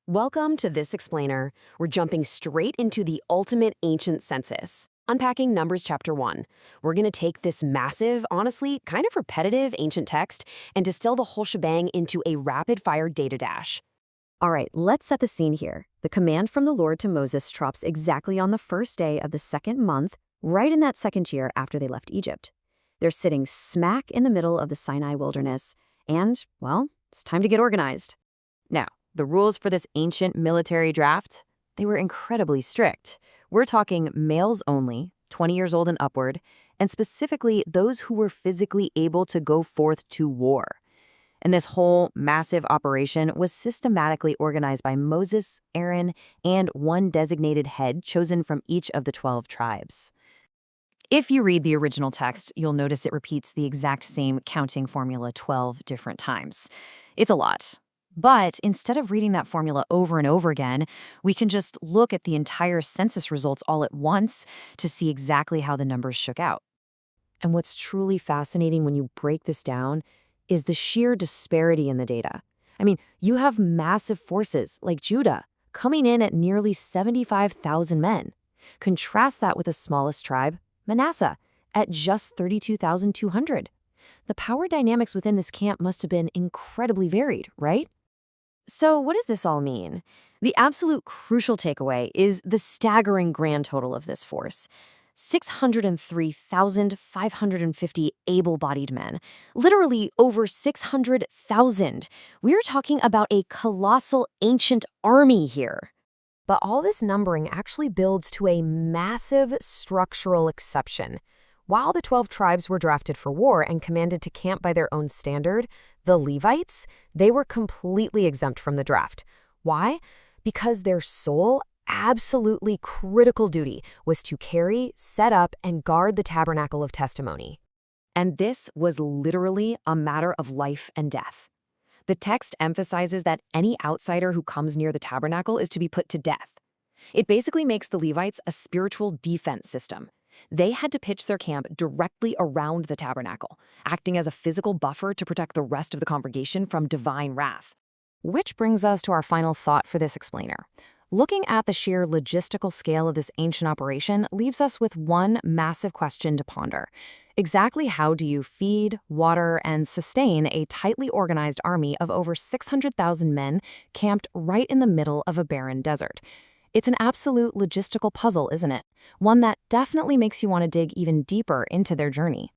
Welcome to This Explainer. We're jumping straight into the ultimate ancient census. Unpacking Numbers Chapter 1. We're going to take this massive, honestly, kind of repetitive ancient text and distill the whole shebang into a rapid-fire data dash. All right, let's set the scene here. The command from the Lord to Moses drops exactly on the first day of the second month, right in that second year after they left Egypt. They're sitting smack in the middle of the Sinai wilderness, and, well, it's time to get organized. Now, the rules for this ancient military draft, they were incredibly strict. We're talking males only, 20 years old and upward, and specifically those who were physically able to go forth to war. And this whole massive operation was systematically organized by Moses, Aaron, and one designated head chosen from each of the 12 tribes. If you read the original text, you'll notice it repeats the exact same counting formula 12 different times. It's a lot. But instead of reading that formula over and over again, we can just look at the entire census results all at once to see exactly how the numbers shook out. And what's truly fascinating when you break this down is the sheer disparity in the data. I mean, you have massive forces like Judah coming in at nearly 75,000 men. Contrast that with the smallest tribe, Manasseh, at just 32,200. The power dynamics within this camp must have been incredibly varied, right? So what does this all mean? The absolute crucial takeaway is the staggering grand total of this force. 603,550 able-bodied men. Literally over 600,000. We're talking about a colossal ancient army here. But all this numbering actually builds to a massive structural exception. While the 12 tribes were drafted for war and commanded to camp by their own standard, the Levites, they were completely exempt from the draft. Why? Because their sole, absolutely critical duty was to carry, set up, and guard the tabernacle of testimony. And this was literally a matter of life and death. The text emphasizes that any outsider who comes near the tabernacle is to be put to death. It basically makes the Levites a spiritual defense system. They had to pitch their camp directly around the tabernacle, acting as a physical buffer to protect the rest of the congregation from divine wrath. Which brings us to our final thought for this explainer. Looking at the sheer logistical scale of this ancient operation leaves us with one massive question to ponder. Exactly how do you feed, water, and sustain a tightly organized army of over 600,000 men camped right in the middle of a barren desert? It's an absolute logistical puzzle, isn't it? One that definitely makes you want to dig even deeper into their journey.